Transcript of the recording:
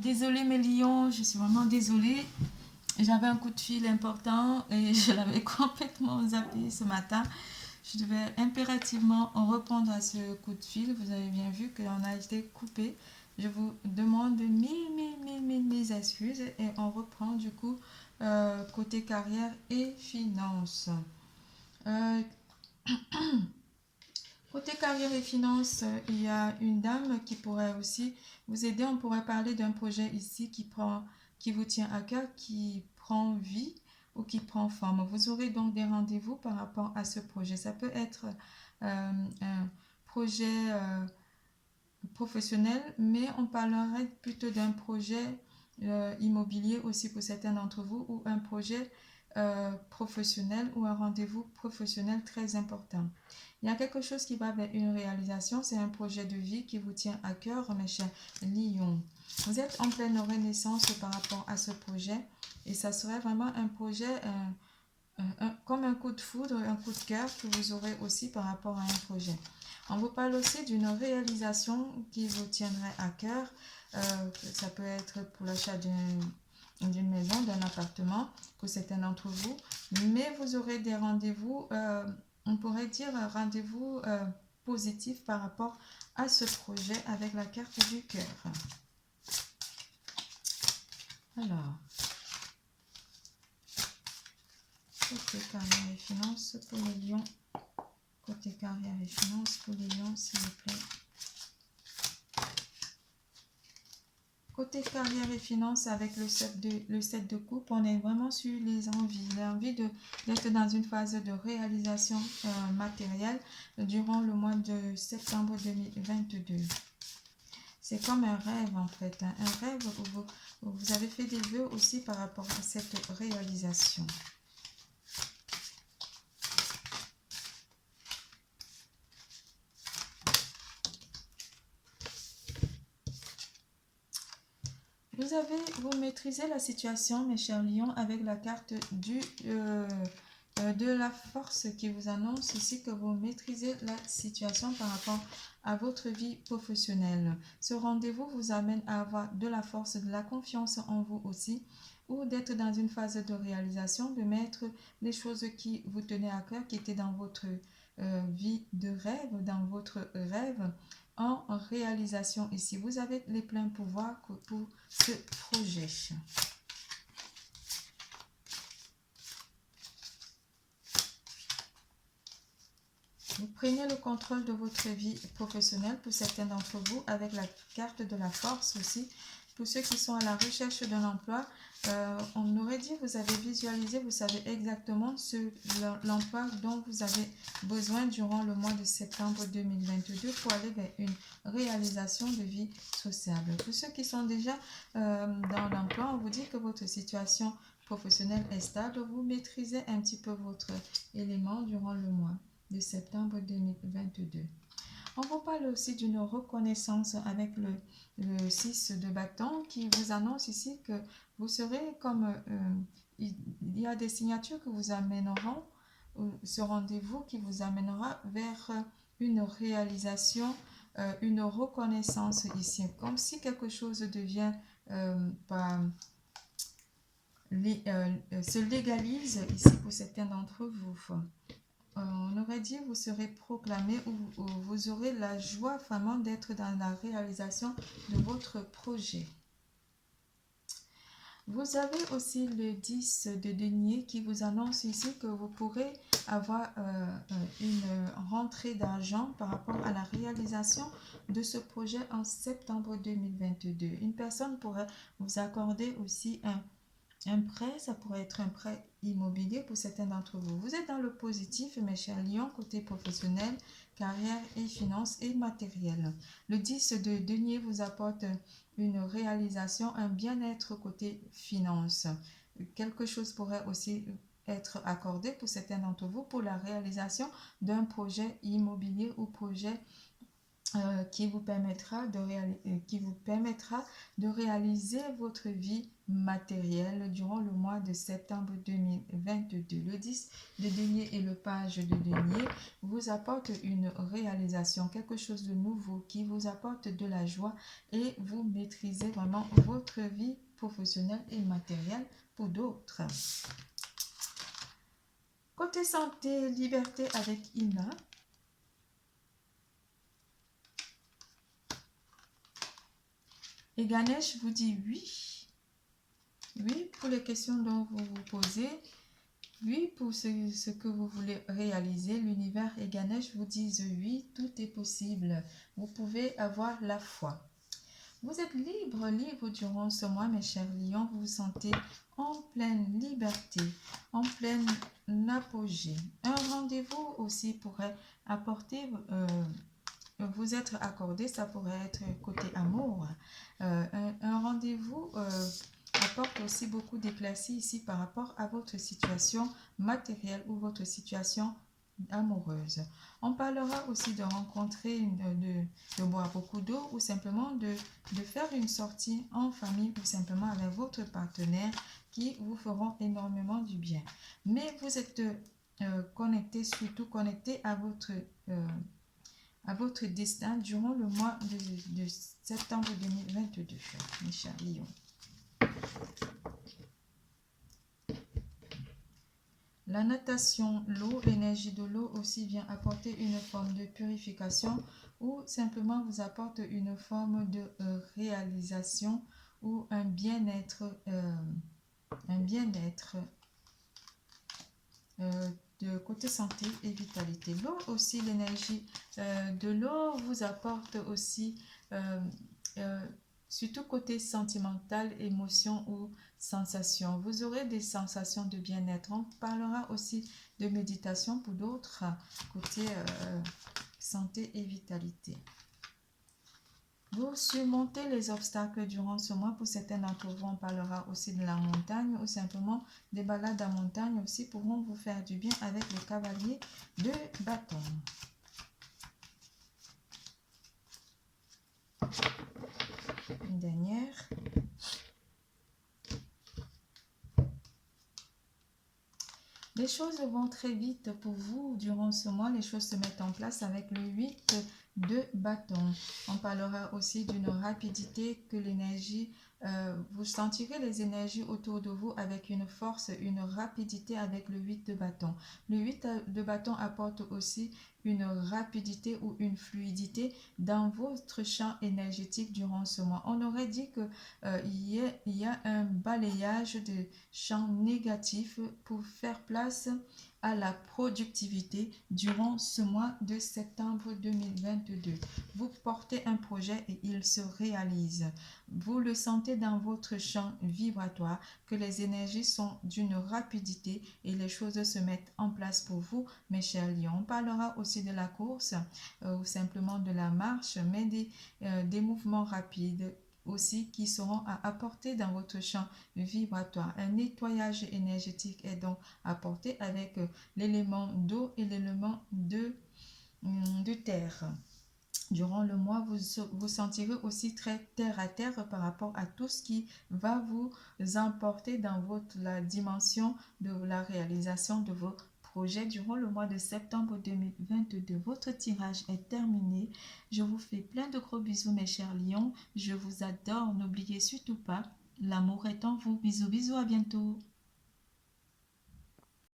Désolée mes lions, je suis vraiment désolée. J'avais un coup de fil important et je l'avais complètement zappé ce matin. Je devais impérativement répondre à ce coup de fil. Vous avez bien vu qu'on a été coupé. Je vous demande mille excuses et on reprend du coup côté carrière et finances. Euh, Côté carrière et finances, il y a une dame qui pourrait aussi vous aider. On pourrait parler d'un projet ici qui vous tient à cœur, qui prend vie ou qui prend forme. Vous aurez donc des rendez-vous par rapport à ce projet. Ça peut être un projet professionnel, mais on parlerait plutôt d'un projet immobilier aussi pour certains d'entre vous ou un projet professionnel ou un rendez-vous professionnel très important. Il y a quelque chose qui va vers une réalisation, c'est un projet de vie qui vous tient à cœur, mes chers lions. Vous êtes en pleine renaissance par rapport à ce projet et ça serait vraiment un projet comme un coup de foudre, un coup de cœur que vous aurez aussi par rapport à un projet. On vous parle aussi d'une réalisation qui vous tiendrait à cœur. Ça peut être pour l'achat d'une maison, d'un appartement, pour certains d'entre vous. Mais vous aurez des rendez-vous, on pourrait dire un rendez-vous positif par rapport à ce projet avec la carte du cœur. Alors, côté carrière et finances pour les lions. Côté carrière et finances pour les lions, s'il vous plaît. Côté carrière et finances, avec le 7 de coupe, on est vraiment sur les envies. L'envie d'être dans une phase de réalisation matérielle durant le mois de septembre 2022. C'est comme un rêve en fait. Hein. Un rêve où vous avez fait des vœux aussi par rapport à cette réalisation. Vous maîtrisez la situation, mes chers lions, avec la carte de la force qui vous annonce ici que vous maîtrisez la situation par rapport à votre vie professionnelle. Ce rendez-vous vous amène à avoir de la force, de la confiance en vous aussi, ou d'être dans une phase de réalisation, de mettre les choses qui vous tenaient à cœur, qui étaient dans votre vie de rêve, dans votre rêve, en réalisation ici. Vous avez les pleins pouvoirs pour ce projet. Vous prenez le contrôle de votre vie professionnelle pour certains d'entre vous avec la carte de la force aussi. Pour ceux qui sont à la recherche d'un emploi, on aurait dit vous avez visualisé, vous savez exactement l'emploi dont vous avez besoin durant le mois de septembre 2022 pour aller vers une réalisation de vie sociable. Pour ceux qui sont déjà dans l'emploi, on vous dit que votre situation professionnelle est stable. Vous maîtrisez un petit peu votre élément durant le mois de septembre 2022. On vous parle aussi d'une reconnaissance avec le 6 de bâton qui vous annonce ici que vous serez comme... il y a des signatures que vous amèneront, ce rendez-vous qui vous amènera vers une réalisation, une reconnaissance ici. Comme si quelque chose devient... se légalise ici pour certains d'entre vous. On aurait dit vous serez proclamé ou vous aurez la joie vraiment d'être dans la réalisation de votre projet. Vous avez aussi le 10 de denier qui vous annonce ici que vous pourrez avoir une rentrée d'argent par rapport à la réalisation de ce projet en septembre 2022. Une personne pourrait vous accorder aussi un prêt, ça pourrait être un prêt immobilier pour certains d'entre vous. Vous êtes dans le positif, mes chers lions, côté professionnel, carrière et finances et matériel. Le 10 de denier vous apporte une réalisation, un bien-être côté finances. Quelque chose pourrait aussi être accordé pour certains d'entre vous pour la réalisation d'un projet immobilier ou projet qui vous permettra de réaliser votre vie matérielle durant le mois de septembre 2022. Le 10 de denier et le page de denier vous apporte une réalisation, quelque chose de nouveau qui vous apporte de la joie et vous maîtrisez vraiment votre vie professionnelle et matérielle pour d'autres. Côté santé, liberté avec Ina. Et Ganesh vous dit oui. Oui pour les questions dont vous vous posez. Oui pour ce que vous voulez réaliser. L'univers et Ganesh vous disent oui, tout est possible. Vous pouvez avoir la foi. Vous êtes libre durant ce mois, mes chers lions. Vous vous sentez en pleine liberté, en pleine apogée. Un rendez-vous aussi pourrait apporter... vous être accordé, ça pourrait être côté amour. Un rendez-vous apporte aussi beaucoup d'éclaircies ici par rapport à votre situation matérielle ou votre situation amoureuse. On parlera aussi de rencontrer, de boire beaucoup d'eau ou simplement de faire une sortie en famille ou simplement avec votre partenaire qui vous feront énormément du bien. Mais vous êtes connecté, surtout connecté à votre destin durant le mois de septembre 2022, mes chers lions. La natation, l'eau, l'énergie de l'eau aussi vient apporter une forme de purification ou simplement vous apporte une forme de réalisation ou un bien-être de côté santé et vitalité. L'eau aussi, l'énergie de l'eau vous apporte aussi, surtout côté sentimental, émotion ou sensation. Vous aurez des sensations de bien-être. On parlera aussi de méditation pour d'autres côté santé et vitalité. Vous surmontez les obstacles durant ce mois. Pour certains d'entre vous, on parlera aussi de la montagne ou simplement des balades en montagne aussi pourront vous faire du bien avec le cavalier de bâton. Une dernière. Les choses vont très vite pour vous durant ce mois. Les choses se mettent en place avec le 8 de bâton. On parlera aussi d'une rapidité que l'énergie, vous sentirez les énergies autour de vous avec une force, une rapidité avec le 8 de bâton. Le 8 de bâton apporte aussi une rapidité ou une fluidité dans votre champ énergétique durant ce mois. On aurait dit que il y a un balayage de champs négatifs pour faire place à la productivité durant ce mois de septembre 2022. Vous portez un projet et il se réalise. Vous le sentez dans votre champ vibratoire que les énergies sont d'une rapidité et les choses se mettent en place pour vous, mes chers lions. On parlera aussi de la course ou simplement de la marche, mais des mouvements rapides aussi qui seront à apporter dans votre champ vibratoire. Un nettoyage énergétique est donc apporté avec l'élément d'eau et l'élément de terre. Durant le mois, vous sentirez aussi très terre à terre par rapport à tout ce qui va vous emporter dans la dimension de la réalisation de vos projets durant le mois de septembre 2022. Votre tirage est terminé. Je vous fais plein de gros bisous, mes chers lions. Je vous adore. N'oubliez surtout pas, l'amour est en vous. Bisous, bisous, à bientôt.